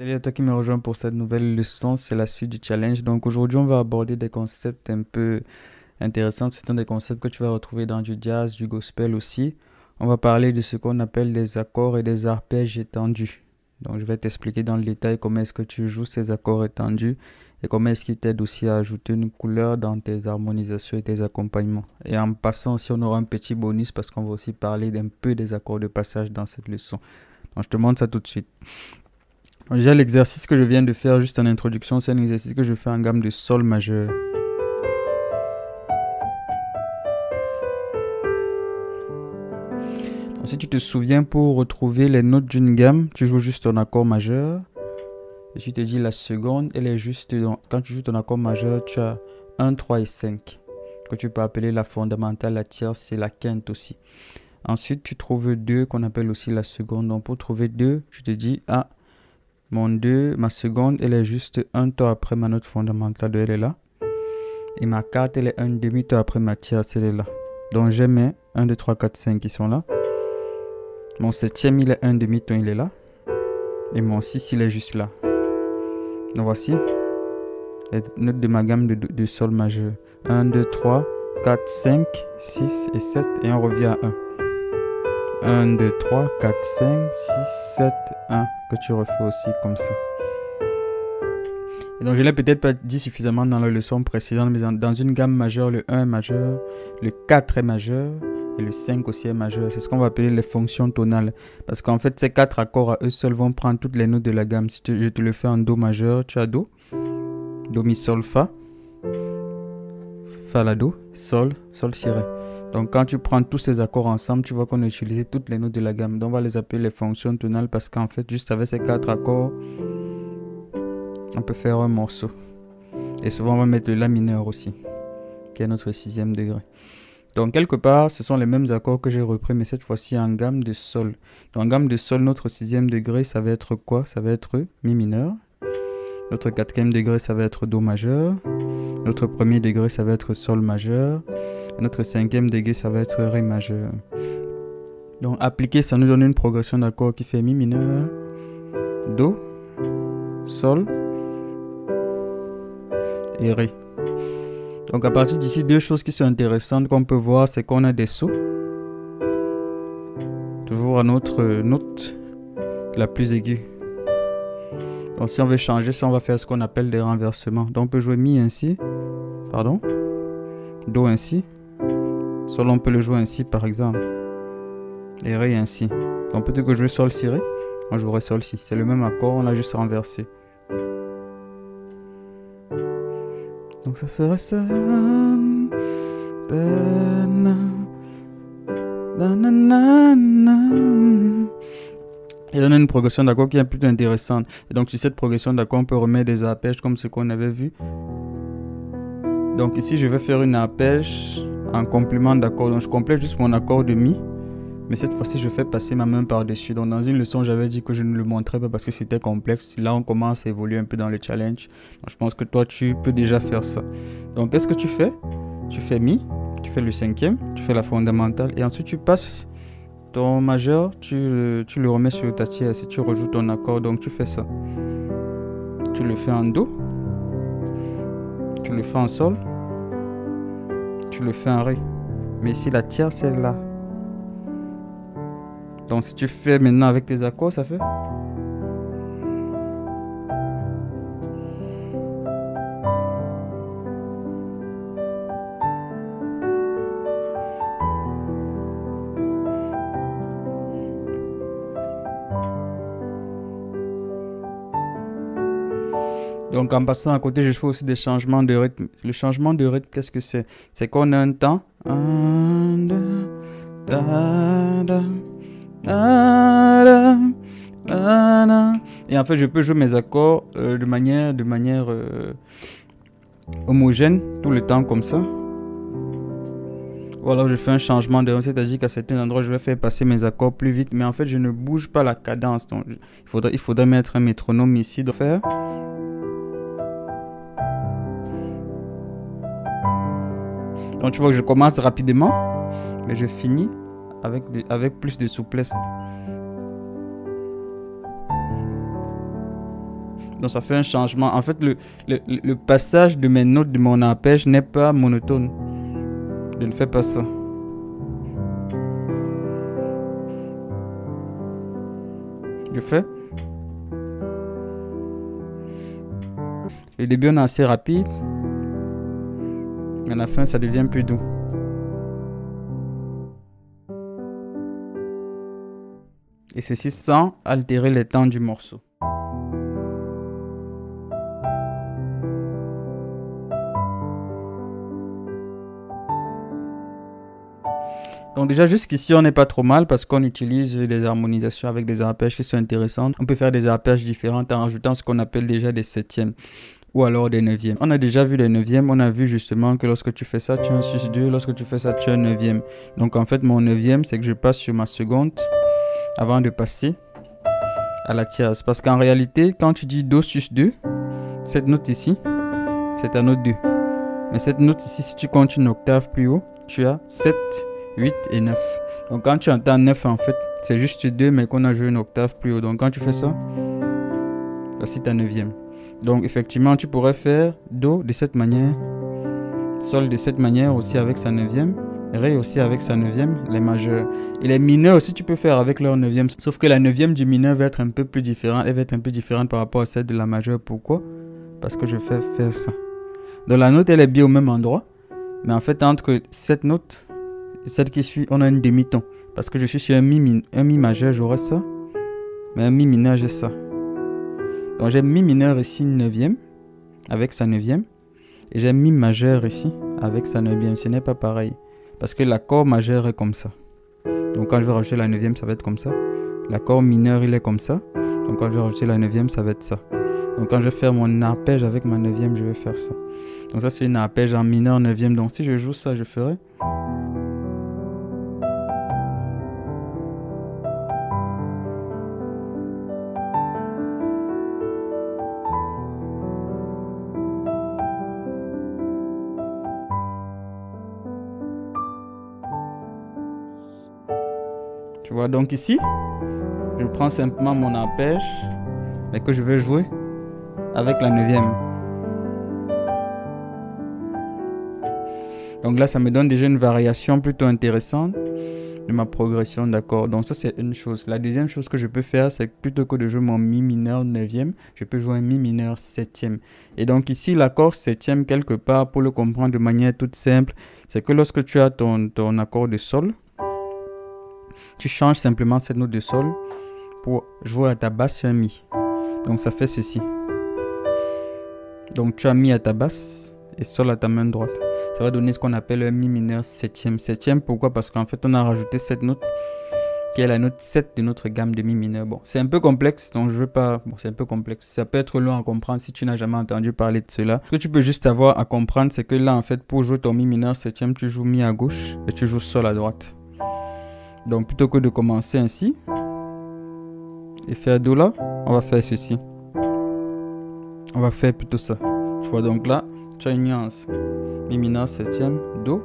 Salut à toi qui me rejoint pour cette nouvelle leçon, c'est la suite du challenge. Donc aujourd'hui, on va aborder des concepts un peu intéressants. Ce sont des concepts que tu vas retrouver dans du jazz, du gospel aussi. On va parler de ce qu'on appelle des accords et des arpèges étendus. Donc je vais t'expliquer dans le détail comment est-ce que tu joues ces accords étendus et comment est-ce qu'ils t'aident aussi à ajouter une couleur dans tes harmonisations et tes accompagnements. Et en passant aussi, on aura un petit bonus parce qu'on va aussi parler d'un peu des accords de passage dans cette leçon. Donc je te montre ça tout de suite. Déjà, l'exercice que je viens de faire juste en introduction, c'est un exercice que je fais en gamme de sol majeur. Donc, si tu te souviens, pour retrouver les notes d'une gamme, tu joues juste ton accord majeur. Et tu te dis la seconde, elle est juste quand tu joues ton accord majeur, tu as 1, 3 et 5. Que tu peux appeler la fondamentale, la tierce, c'est la quinte aussi. Ensuite, tu trouves 2 qu'on appelle aussi la seconde. Donc, pour trouver 2, tu te dis, mon 2, ma seconde, elle est juste un temps après ma note fondamentale, elle est là. Et ma 4, elle est un demi-temps après ma tierce, elle est là. Donc j'ai mes 1, 2, 3, 4, 5 qui sont là. Mon septième, il est un demi-ton, il est là. Et mon 6, il est juste là. Donc voici les notes de ma gamme de sol majeur. 1, 2, 3, 4, 5, 6 et 7. Et on revient à 1. 1, 2, 3, 4, 5, 6, 7, 1. Que tu refais aussi comme ça. Et donc je l'ai peut-être pas dit suffisamment dans la leçon précédente, mais dans une gamme majeure, le 1 est majeur, le 4 est majeur et le 5 aussi est majeur. C'est ce qu'on va appeler les fonctions tonales. Parce qu'en fait, ces 4 accords à eux seuls vont prendre toutes les notes de la gamme. Si je te le fais en Do majeur, tu as Do, Do, Mi, Sol, Fa, Fa, La, Do, Sol, Sol, Si, Ré. Donc quand tu prends tous ces accords ensemble, tu vois qu'on a utilisé toutes les notes de la gamme. Donc on va les appeler les fonctions tonales parce qu'en fait, juste avec ces 4 accords, on peut faire un morceau. Et souvent on va mettre le La mineur aussi, qui est notre 6e degré. Donc quelque part, ce sont les mêmes accords que j'ai repris, mais cette fois-ci en gamme de Sol. Donc en gamme de Sol, notre 6e degré, ça va être quoi? Ça va être Mi mineur. Notre 4e degré, ça va être Do majeur. Notre 1er degré, ça va être Sol majeur. Notre 5e degré, ça va être Ré majeur. Donc appliquer, ça nous donne une progression d'accords qui fait Mi mineur, Do, Sol et Ré. Donc à partir d'ici, deux choses qui sont intéressantes qu'on peut voir, c'est qu'on a des sauts. Toujours à notre note la plus aiguë. Donc si on veut changer ça, on va faire ce qu'on appelle des renversements. Donc on peut jouer Mi ainsi, Do ainsi, Sol on peut le jouer ainsi par exemple, et Ré ainsi. Donc plutôt que jouer Sol Si Ré, on jouerait Sol Si. C'est le même accord, on l'a juste renversé. Donc ça ferait ça. Et on a une progression d'accords qui est plutôt intéressante. Et donc sur cette progression d'accords, on peut remettre des arpèges comme ce qu'on avait vu. Donc ici, je vais faire une arpège en complément d'accord. Donc je complète juste mon accord de Mi. Mais cette fois-ci, je fais passer ma main par-dessus. Donc dans une leçon, j'avais dit que je ne le montrais pas parce que c'était complexe. Là, on commence à évoluer un peu dans le challenge. Donc je pense que toi, tu peux déjà faire ça. Donc qu'est-ce que tu fais? Tu fais Mi, tu fais le 5e, tu fais la fondamentale. Et ensuite, tu passes ton majeur, tu le remets sur ta tierce et tu rejoues ton accord. Donc tu fais ça. Tu le fais en Do. Tu le fais en Sol. Tu le fais en Ré. Mais ici, la tierce est là. Donc si tu fais maintenant avec les accords, ça fait. Donc en passant à côté, je fais aussi des changements de rythme. Le changement de rythme, qu'est-ce que c'est? C'est qu'on a un temps. 1, 2, da, da. Et en fait, je peux jouer mes accords de manière homogène tout le temps comme ça. Ou alors je fais un changement de rythme, c'est-à-dire qu'à certains endroits, je vais faire passer mes accords plus vite. Mais en fait, je ne bouge pas la cadence. Donc, il faudrait mettre un métronome ici. Donc, faire. Donc tu vois que je commence rapidement, mais je finis avec plus de souplesse. Donc ça fait un changement. En fait, le passage de mes notes de mon arpège n'est pas monotone. Je ne fais pas ça. Je fais. Le début, on est assez rapide. Mais à la fin, ça devient plus doux. Et ceci sans altérer les temps du morceau. Donc déjà jusqu'ici on n'est pas trop mal parce qu'on utilise des harmonisations avec des arpèges qui sont intéressantes. On peut faire des arpèges différents en rajoutant ce qu'on appelle déjà des septièmes ou alors des neuvièmes. On a déjà vu les neuvièmes, on a vu justement que lorsque tu fais ça tu as un sus2, lorsque tu fais ça tu as un neuvième. Donc en fait mon neuvième c'est que je passe sur ma seconde avant de passer à la tierce. Parce qu'en réalité quand tu dis do sus2, cette note ici c'est ta note 2. Mais cette note ici si tu comptes une octave plus haut, tu as 7, 8 et 9. Donc quand tu entends 9 en fait, c'est juste 2 mais qu'on a joué une octave plus haut. Donc quand tu fais ça, voici ta neuvième. Donc effectivement tu pourrais faire Do de cette manière, Sol de cette manière aussi avec sa neuvième, Ré aussi avec sa neuvième, les majeurs. Et les mineurs aussi tu peux faire avec leur neuvième. Sauf que la neuvième du mineur va être un peu plus différente. Elle va être un peu différente par rapport à celle de la majeure. Pourquoi? Parce que je fais faire ça. Donc la note elle est bien au même endroit. Mais en fait entre cette note et celle qui suit, on a une demi-ton. Parce que je suis sur un mi majeur, j'aurai ça. Mais un mi mineur, j'ai ça. Donc j'ai mi mineur ici, neuvième, avec sa neuvième. Et j'ai mi majeur ici, avec sa neuvième. Ce n'est pas pareil. Parce que l'accord majeur est comme ça. Donc quand je vais rajouter la neuvième, ça va être comme ça. L'accord mineur, il est comme ça. Donc quand je vais rajouter la neuvième, ça va être ça. Donc quand je vais faire mon arpège avec ma neuvième, je vais faire ça. Donc ça c'est une arpège en mineur neuvième. Donc si je joue ça, je ferai... Tu vois, donc ici, je prends simplement mon arpège, mais que je vais jouer avec la neuvième. Donc là, ça me donne déjà une variation plutôt intéressante de ma progression d'accords. Donc ça, c'est une chose. La deuxième chose que je peux faire, c'est que plutôt que de jouer mon mi mineur neuvième, je peux jouer un mi mineur septième. Et donc ici, l'accord septième, quelque part, pour le comprendre de manière toute simple, c'est que lorsque tu as ton accord de sol, tu changes simplement cette note de sol pour jouer à ta basse sur un mi. Donc ça fait ceci. Donc tu as mi à ta basse et sol à ta main droite. Ça va donner ce qu'on appelle un mi mineur septième. Septième, pourquoi? Parce qu'en fait on a rajouté cette note qui est la note 7 de notre gamme de mi mineur. Bon, c'est un peu complexe, donc je veux pas... Bon, c'est un peu complexe. Ça peut être long à comprendre si tu n'as jamais entendu parler de cela. Ce que tu peux juste avoir à comprendre, c'est que là en fait pour jouer ton mi mineur septième, tu joues mi à gauche et tu joues sol à droite. Donc plutôt que de commencer ainsi et faire Do là, on va faire ceci. On va faire plutôt ça. Tu vois, donc là, tu as une nuance. Mi mineur septième, Do,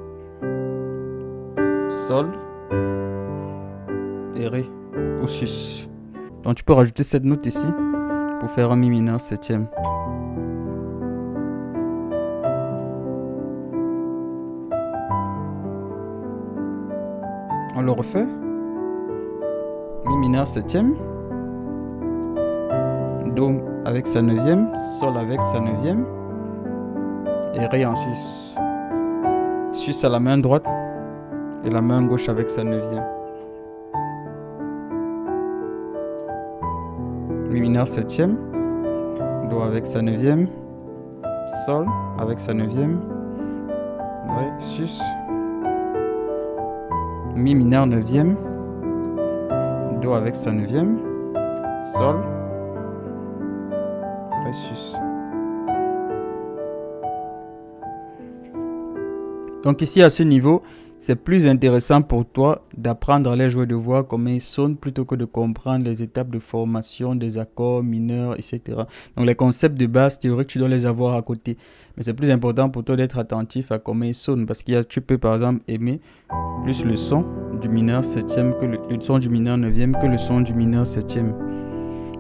Sol et Ré ou Sus. Donc tu peux rajouter cette note ici pour faire un mi mineur septième. On le refait. Mi mineur septième. Do avec sa neuvième. Sol avec sa neuvième. Et Ré en sus. Sus à la main droite. Et la main gauche avec sa neuvième. Mi mineur septième. Do avec sa neuvième. Sol avec sa neuvième. Ré, sus. Mi mineur neuvième, Do avec sa neuvième, Sol, Ré, sus. Donc ici à ce niveau, c'est plus intéressant pour toi d'apprendre à les jouer, de voir comment ils sonnent plutôt que de comprendre les étapes de formation des accords mineurs, etc. Donc les concepts de base théoriques, tu dois les avoir à côté. Mais c'est plus important pour toi d'être attentif à comment ils sonnent. Parce que tu peux par exemple aimer plus le son du mineur septième que le son du mineur neuvième que le son du mineur septième.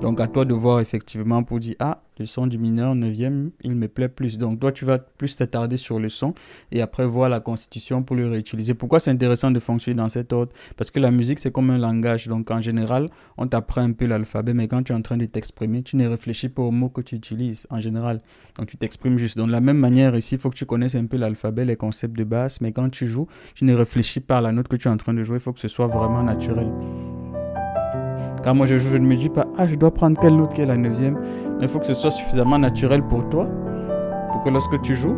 Donc à toi de voir effectivement pour dire, ah, Le son du mineur neuvième, il me plaît plus. Donc toi, tu vas plus t'attarder sur le son et après voir la constitution pour le réutiliser. Pourquoi c'est intéressant de fonctionner dans cet ordre? Parce que la musique, c'est comme un langage. Donc en général, on t'apprend un peu l'alphabet, mais quand tu es en train de t'exprimer, tu ne réfléchis pas aux mots que tu utilises en général. Donc tu t'exprimes juste. Donc de la même manière ici, il faut que tu connaisses un peu l'alphabet, les concepts de base, mais quand tu joues, tu ne réfléchis pas à la note que tu es en train de jouer. Il faut que ce soit vraiment naturel. Quand moi je joue, je ne me dis pas, ah, je dois prendre quelle note qui est la neuvième. Il faut que ce soit suffisamment naturel pour toi, pour que lorsque tu joues,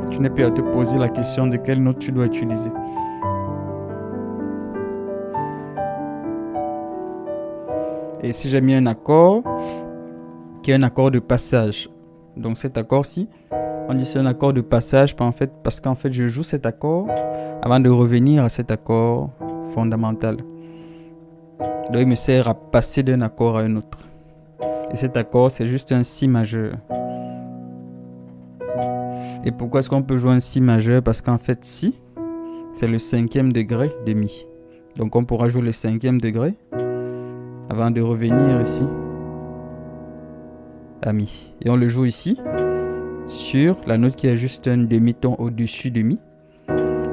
tu n'aies plus à te poser la question de quelle note tu dois utiliser. Et ici, j'ai mis un accord qui est un accord de passage. Donc cet accord-ci, on dit c'est un accord de passage parce qu'en fait, je joue cet accord avant de revenir à cet accord fondamental. Donc il me sert à passer d'un accord à un autre. Et cet accord, c'est juste un Si majeur. Et pourquoi est-ce qu'on peut jouer un Si majeur? Parce qu'en fait, Si, c'est le 5e degré de Mi. Donc on pourra jouer le 5e degré avant de revenir ici à Mi. Et on le joue ici sur la note qui est juste un demi-ton au-dessus de Mi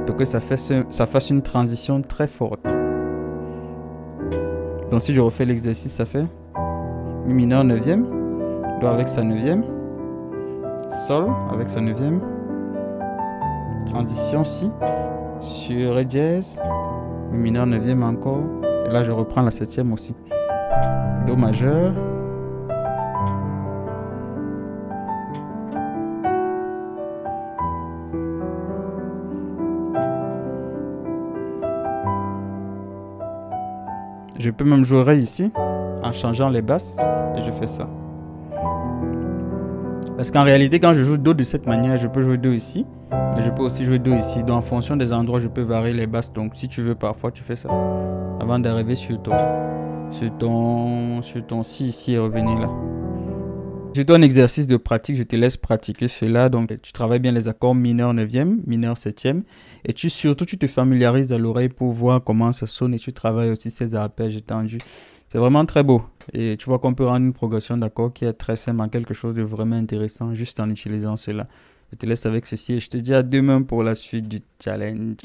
pour que ça fasse une transition très forte. Donc si je refais l'exercice, ça fait Mi mineur 9e, Do avec sa 9e, Sol avec sa 9e, transition Si, sur Ré dièse, Mi mineur 9e encore, et là je reprends la 7e aussi. Do majeur, je peux même jouer Ré ici en changeant les basses et je fais ça. Parce qu'en réalité, quand je joue Do de cette manière, je peux jouer Do ici, mais je peux aussi jouer Do ici. Donc en fonction des endroits, je peux varier les basses. Donc si tu veux, parfois tu fais ça avant d'arriver sur ton Si ici et revenir là. C'est un exercice de pratique, je te laisse pratiquer cela. Donc tu travailles bien les accords mineur 9e, mineur 7e. Et surtout, tu te familiarises à l'oreille pour voir comment ça sonne. Et tu travailles aussi ces arpèges étendus. C'est vraiment très beau. Et tu vois qu'on peut rendre une progression d'accords qui est très simple en quelque chose de vraiment intéressant juste en utilisant cela. Je te laisse avec ceci et je te dis à demain pour la suite du challenge.